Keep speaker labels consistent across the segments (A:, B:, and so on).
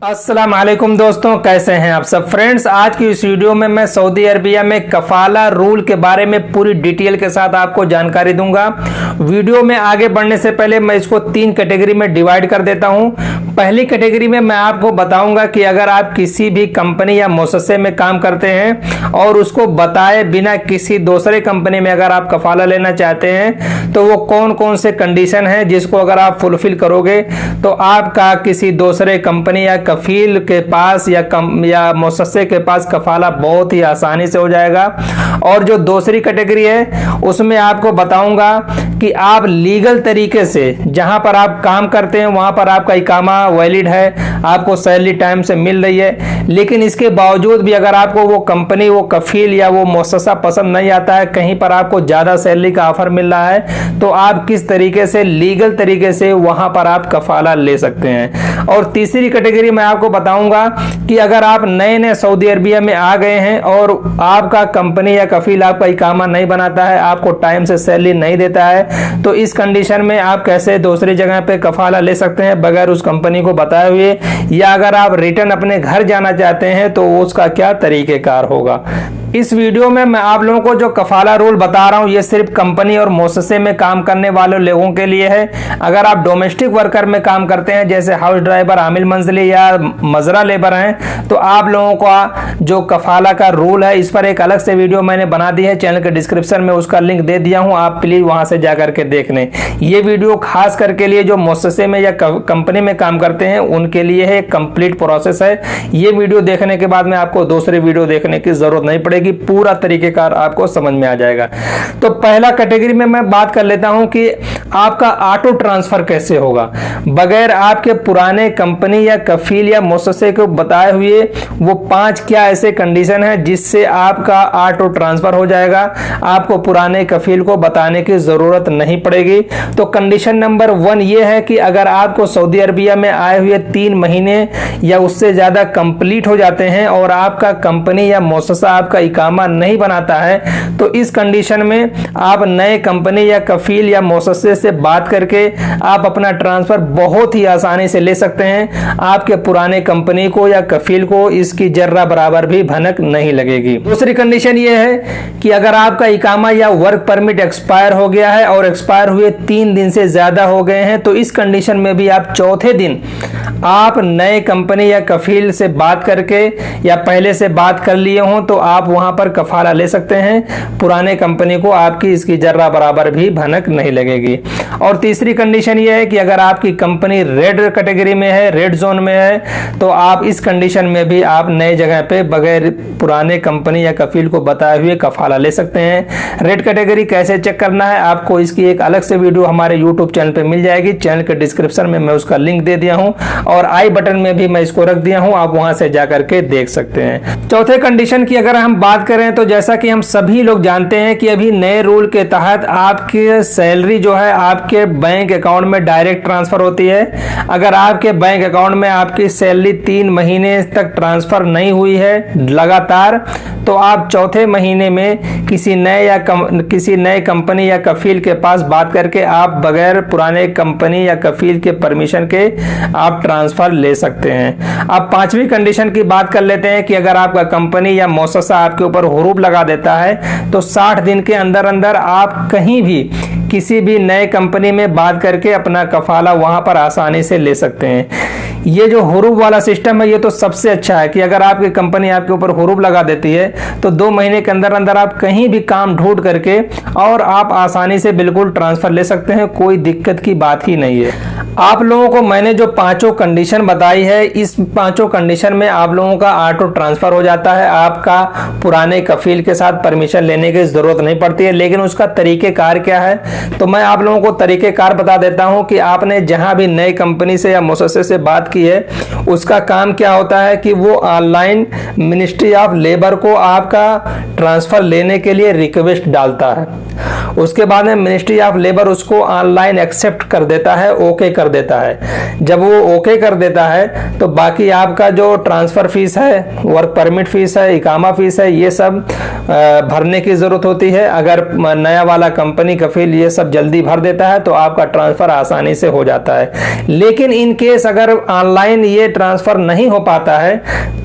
A: अस्सलाम वालेकुम दोस्तों, कैसे हैं आप सब फ्रेंड्स। आज की इस वीडियो में मैं सऊदी अरबिया में कफाला रूल के बारे में पूरी डिटेल के साथ आपको जानकारी दूंगा। वीडियो में आगे बढ़ने से पहले मैं इसको 3 कैटेगरी में डिवाइड कर देता हूं। पहली कैटेगरी में मैं आपको बताऊंगा कि अगर आप किसी भी कंपनी या मुअस्ससे में काम करते हैं और उसको बताए बिना किसी दूसरे कंपनी में अगर आप कफाला लेना चाहते हैं तो वो कौन कौन से कंडीशन है जिसको अगर आप फुलफिल करोगे तो आपका किसी दूसरे कंपनी या कफील के पास या मुअस्ससे के पास कफाला बहुत ही आसानी से हो जाएगा। और जो दूसरी कैटेगरी है उसमें आपको बताऊंगा कि आप लीगल तरीके से जहां पर आप काम करते हैं वहां पर आपका इकामा वैलिड है, आपको सैलरी टाइम से मिल रही है, लेकिन इसके बावजूद भी अगर आपको वो कंपनी, वो कफील या वो मुअस्ससा पसंद नहीं आता है, कहीं पर आपको ज्यादा सैलरी का ऑफर मिल रहा है, तो आप किस तरीके से लीगल तरीके से वहां पर आप कफाला ले सकते हैं। और तीसरी कैटेगरी मैं आपको बताऊंगा कि अगर आप नए नए सऊदी अरबिया में आ गए हैं और आपका कंपनी या कफील आपका इकामा नहीं बनाता है, आपको टाइम से सैलरी नहीं देता है, तो इस कंडीशन में आप कैसे दूसरी जगह पे कफाला ले सकते हैं बगैर उस कंपनी को बताए हुए, या अगर आप रिटर्न अपने घर जाना चाहते हैं तो उसका क्या तरीकेकार होगा। इस वीडियो में मैं आप लोगों को जो कफाला रूल बता रहा हूं ये सिर्फ कंपनी और मुअस्ससे में काम करने वाले लोगों के लिए है। अगर आप डोमेस्टिक वर्कर में काम करते हैं जैसे हाउस ड्राइवर, आमिल मंजिली या मजरा लेबर हैं, तो आप लोगों का जो कफाला का रूल है इस पर एक अलग से वीडियो मैंने बना दी है, चैनल के डिस्क्रिप्शन में उसका लिंक दे दिया हूं, आप प्लीज वहां से जाकर के देख लें। ये वीडियो खास करके लिए जो मुअस्ससे में या कंपनी में काम करते हैं उनके लिए है, कंप्लीट प्रोसेस है। ये वीडियो देखने के बाद में आपको दूसरे वीडियो देखने की जरूरत नहीं पड़ेगी, पूरा तरीकेकार आपको समझ में आ जाएगा। तो पहला कैटेगरी में मैं बात कर लेता हूं कि आपका ऑटो ट्रांसफर कैसे होगा बगैर आपके पुराने कंपनी या कफील या मुअस्ससे को बताए हुए। वो 5 क्या ऐसे कंडीशन है जिससे आपका ऑटो ट्रांसफर हो जाएगा, आपको पुराने कफील को बताने की जरूरत नहीं पड़ेगी। तो कंडीशन नंबर 1 ये है कि अगर आपको सऊदी अरबिया में आए हुए 3 महीने या उससे ज्यादा कंप्लीट हो जाते हैं और आपका कंपनी या मुअस्ससा आपका इकामा नहीं बनाता है, तो इस कंडीशन में आप नए कंपनी या कफील या मुअस्ससे से बात करके आप अपना ट्रांसफर बहुत ही आसानी से ले सकते हैं। आपके पुराने कंपनी को या कफील को इसकी जर्रा बराबर भी भनक नहीं लगेगी। दूसरी कंडीशन यह है कि अगर आपका इकामा या वर्क परमिट एक्सपायर हो गया है और एक्सपायर हुए 3 दिन से ज्यादा हो गए हैं, तो इस कंडीशन में भी आप चौथे दिन आप नए कंपनी या कफील से बात करके या पहले से बात कर लिए हों तो आप वहां पर कफाला ले सकते हैं। पुराने कंपनी को आपकी इसकी जर्रा बराबर भी भनक नहीं लगेगी। और तीसरी कंडीशन यह है कि अगर आपकी कंपनी रेड कैटेगरी में है, रेड जोन में है, तो आप इस कंडीशन में भी आप नए जगह पे बगैर पुराने कंपनी या कफील को बताए हुए कफाला ले सकते हैं। रेड कैटेगरी कैसे चेक करना है आपको इसकी एक अलग से वीडियो हमारे यूट्यूब चैनल पे मिल जाएगी, चैनल के डिस्क्रिप्शन में मैं उसका लिंक दे दिया हूं और आई बटन में भी मैं इसको रख दिया हूं, आप वहां से जाकर के देख सकते हैं। चौथे कंडीशन की अगर हम बात करें तो जैसा कि हम सभी लोग जानते हैं कि अभी नए रूल के तहत आपकी सैलरी जो है आपके बैंक अकाउंट में डायरेक्ट ट्रांसफर होती है। अगर आपके बैंक अकाउंट में आपकी सैलरी 3 महीने तक ट्रांसफर नहीं हुई है लगातार, तो आप चौथे महीने में किसी नए कंपनी या कफील के पास बात करके आप बगैर पुराने कंपनी या कफील के परमिशन के आप ट्रांसफर ले सकते हैं। अब 5वीं कंडीशन की बात कर लेते हैं कि अगर आपका कंपनी या मुअस्ससा आपके ऊपर हुरूब लगा देता है तो 60 दिन के अंदर अंदर आप कहीं भी किसी भी नए कंपनी में बात करके अपना कफाला वहां पर आसानी से ले सकते हैं। ये जो हुरूब वाला सिस्टम है ये तो सबसे अच्छा है कि अगर आपकी कंपनी आपके ऊपर हुरूब लगा देती है तो 2 महीने के अंदर अंदर आप कहीं भी काम ढूंढ करके और आप आसानी से बिल्कुल ट्रांसफर ले सकते हैं, कोई दिक्कत की बात ही नहीं है। आप लोगों को मैंने जो 5 कंडीशन बताई है, इस 5 कंडीशन में आप लोगों का ऑटो ट्रांसफर हो जाता है, आपका पुराने कफील के साथ परमिशन लेने की जरूरत नहीं पड़ती है। लेकिन उसका तरीकेकार क्या है, तो मैं आप लोगों को तरीकेकार बता देता हूं कि आपने जहां भी नई कंपनी से या मुअस्ससे से बात की है उसका काम क्या होता है कि वो ऑनलाइन मिनिस्ट्री ऑफ लेबर को आपका ट्रांसफर लेने के लिए रिक्वेस्ट डालता है। उसके बाद में मिनिस्ट्री ऑफ लेबर उसको ऑनलाइन एक्सेप्ट कर देता है, ओके कर देता है। जब वो ओके कर देता है तो बाकी आपका जो ट्रांसफर फीस है, वर्क परमिट फीस है, इकामा फीस है, ये सब भरने की ज़रूरत होती है। अगर नया वाला कंपनी कफील ये सब जल्दी भर देता है तो आपका ट्रांसफ़र आसानी से हो जाता है। लेकिन इन केस अगर ऑनलाइन ये ट्रांसफ़र नहीं हो पाता है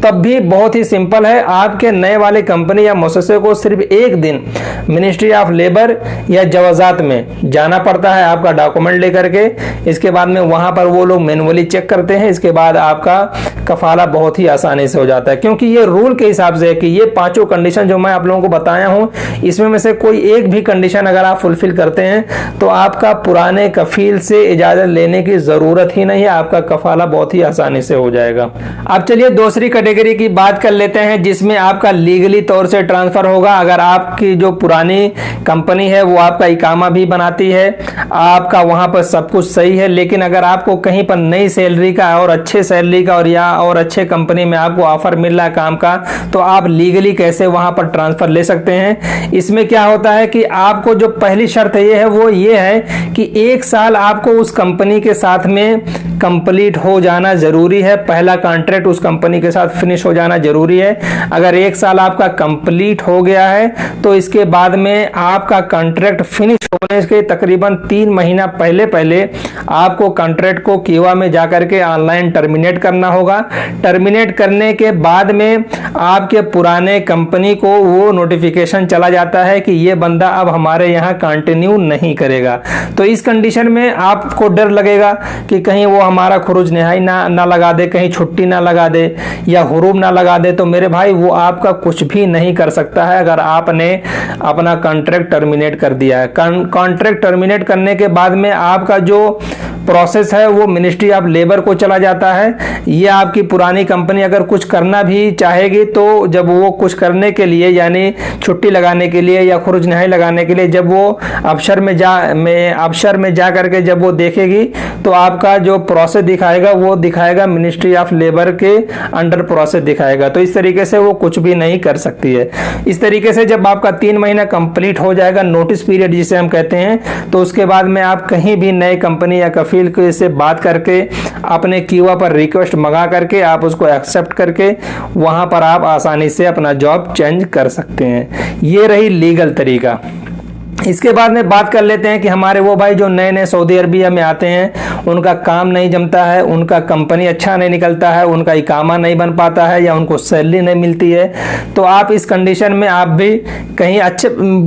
A: तब भी बहुत ही सिंपल है, आपके नए वाले कंपनी या मुअस्ससे को सिर्फ एक दिन मिनिस्ट्री ऑफ लेबर या जवाजात में जाना पड़ता है आपका डॉक्यूमेंट लेकर के। इसके बाद में वहां पर वो लोग मैनुअली चेक करते हैं। इसके बाद आपका कफाला बहुत ही आसानी से हो जाता है, क्योंकि ये रूल के हिसाब से है कि ये पांचों कंडीशन जो मैं आप लोगों को बताया हूं इसमें में से कोई एक भी कंडीशन अगर आप फुलफिल करते हैं तो आपका पुराने कफील से इजाजत लेने की जरूरत ही नहीं है, आपका कफाला बहुत ही आसानी से हो जाएगा। अब चलिए दूसरी कैटेगरी की बात कर लेते हैं जिसमें आपका लीगली तौर से ट्रांसफर होगा। अगर आपकी जो पुरानी कंपनी है वो आपका इकामा भी बनाती है, आपका वहां पर सब कुछ सही है, लेकिन अगर आपको कहीं पर नई सैलरी का और अच्छे सैलरी का और अच्छे कंपनी में आपको ऑफर मिल रहा है काम का, तो आप लीगली कैसे वहां पर ट्रांसफर ले सकते हैं। इसमें क्या होता है कि आपको जो पहली शर्त ये है वो ये है कि 1 साल आपको उस कंपनी के साथ में कंप्लीट हो जाना जरूरी है, पहला कॉन्ट्रैक्ट उस कंपनी के साथ फिनिश हो जाना जरूरी है। अगर 1 साल आपका कंप्लीट हो गया है तो इसके बाद में आपका कॉन्ट्रैक्ट फिनिश होने के तकरीबन 3 महीना पहले आपको कॉन्ट्रैक्ट को कीवा में जाकर के ऑनलाइन टर्मिनेट करना होगा। टर्मिनेट करने के बाद में आपके पुराने कंपनी को वो नोटिफिकेशन चला जाता है कि ये बंदा अब हमारे यहाँ कंटिन्यू नहीं करेगा। तो इस कंडीशन में आपको डर लगेगा कि कहीं वो हमारा खुरुज नहाई ना लगा दे, कहीं छुट्टी ना लगा दे या हुरूब ना लगा दे। तो मेरे भाई वो आपका कुछ भी नहीं कर सकता है अगर आपने अपना कॉन्ट्रैक्ट टर्मिनेट कर दिया है। कॉन्ट्रैक्ट टर्मिनेट करने के बाद में आपका जो प्रोसेस है वो मिनिस्ट्री ऑफ लेबर को चला जाता है। ये आपकी पुरानी कंपनी अगर कुछ करना भी चाहेगी तो जब वो कुछ करने के लिए यानी छुट्टी लगाने के लिए या खुरुज नहाई लगाने के लिए जब वो अफसर में जा करके जब वो देखेगी तो आपका जो प्रोसेस दिखाएगा वो दिखाएगा मिनिस्ट्री ऑफ लेबर के अंडर प्रोसेस दिखाएगा। तो इस तरीके से वो कुछ भी नहीं कर सकती है। इस तरीके से जब आपका 3 महीना कंप्लीट हो जाएगा, नोटिस पीरियड जिसे हम कहते हैं, तो उसके बाद में आप कहीं भी नए कंपनी या कफील से बात करके अपने कीवा पर रिक्वेस्ट मंगा करके आप उसको एक्सेप्ट करके वहां पर आप आसानी से अपना जॉब चेंज कर सकते हैं। ये रही लीगल तरीका। इसके बाद में बात कर लेते हैं कि हमारे वो भाई जो नए नए सऊदी अरबिया में आते हैं उनका काम नहीं जमता है, उनका कंपनी अच्छा नहीं निकलता है, उनका इकामा नहीं बन पाता है या उनको सैलरी नहीं मिलती है। तो आप इस कंडीशन में आप भी कहीं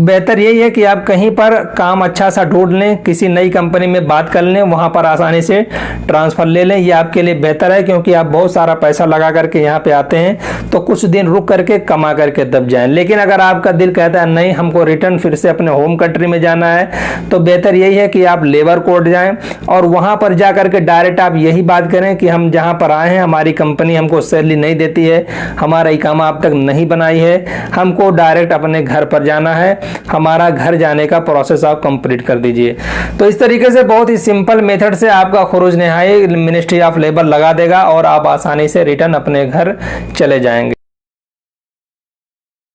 A: बेहतर यही है कि आप कहीं पर काम अच्छा सा ढूंढ लें, किसी नई कंपनी में बात कर लें, वहाँ पर आसानी से ट्रांसफ़र ले लें। ये आपके लिए बेहतर है क्योंकि आप बहुत सारा पैसा लगा करके यहाँ पर आते हैं तो कुछ दिन रुक करके कमा करके दब जाएँ। लेकिन अगर आपका दिल कहता है नहीं हमको रिटर्न फिर से अपने होम कंट्री में जाना है तो बेहतर यही है कि आप लेबर कोर्ट जाएं और वहां पर जाकर के डायरेक्ट आप यही बात करें कि हम जहां पर आए हैं हमारी कंपनी हमको सैलरी नहीं देती है, हमारा इकामा अब तक नहीं बनाई है, हमको डायरेक्ट अपने घर पर जाना है, हमारा घर जाने का प्रोसेस आप कंप्लीट कर दीजिए। तो इस तरीके से बहुत ही सिंपल मेथड से आपका खुरूज नहाई मिनिस्ट्री ऑफ लेबर लगा देगा और आप आसानी से रिटर्न अपने घर चले जाएंगे।